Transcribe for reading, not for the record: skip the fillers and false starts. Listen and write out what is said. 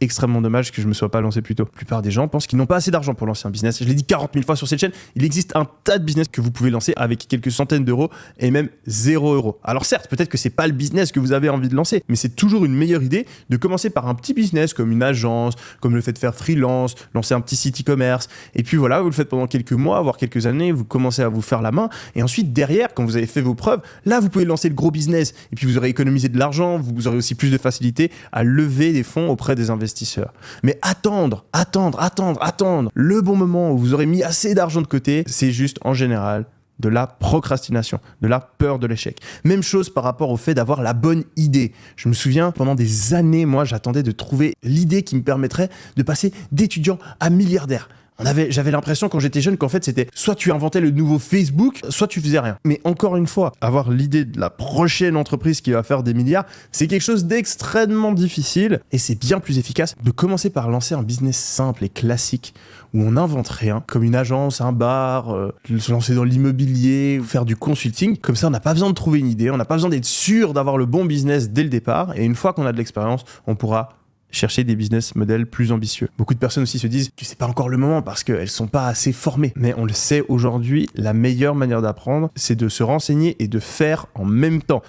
extrêmement dommage que je me sois pas lancé plus tôt. La plupart des gens pensent qu'ils n'ont pas assez d'argent pour lancer un business. Je l'ai dit 40 000 fois sur cette chaîne, il existe un tas de business que vous pouvez lancer avec quelques centaines d'euros et même 0 euros. Alors certes, peut-être que c'est pas le business que vous avez envie de lancer, mais c'est toujours une meilleure idée de commencer par un petit business comme une agence, comme le fait de faire freelance, lancer un petit site e-commerce. Et puis voilà, vous le faites pendant quelques mois, voire quelques années, vous commencez à vous faire la main. Et ensuite, derrière, quand vous avez fait vos preuves, là, vous pouvez lancer le gros business. Et puis vous aurez économisé de l'argent, vous aurez aussi plus de facilité à lever des fonds auprès des investisseurs. Mais attendre. Le bon moment où vous aurez mis assez d'argent de côté, c'est juste en général de la procrastination, de la peur de l'échec. Même chose par rapport au fait d'avoir la bonne idée. Je me souviens, pendant des années, moi, j'attendais de trouver l'idée qui me permettrait de passer d'étudiant à milliardaire. J'avais l'impression quand j'étais jeune qu'en fait c'était soit tu inventais le nouveau Facebook, soit tu faisais rien. Mais encore une fois, avoir l'idée de la prochaine entreprise qui va faire des milliards, c'est quelque chose d'extrêmement difficile et c'est bien plus efficace de commencer par lancer un business simple et classique où on n'invente rien, comme une agence, un bar, se lancer dans l'immobilier, faire du consulting. Comme ça, on n'a pas besoin de trouver une idée, on n'a pas besoin d'être sûr d'avoir le bon business dès le départ et une fois qu'on a de l'expérience, on pourra chercher des business models plus ambitieux. Beaucoup de personnes aussi se disent que c'est pas encore le moment parce qu'elles sont pas assez formées. Mais on le sait aujourd'hui, la meilleure manière d'apprendre, c'est de se renseigner et de faire en même temps.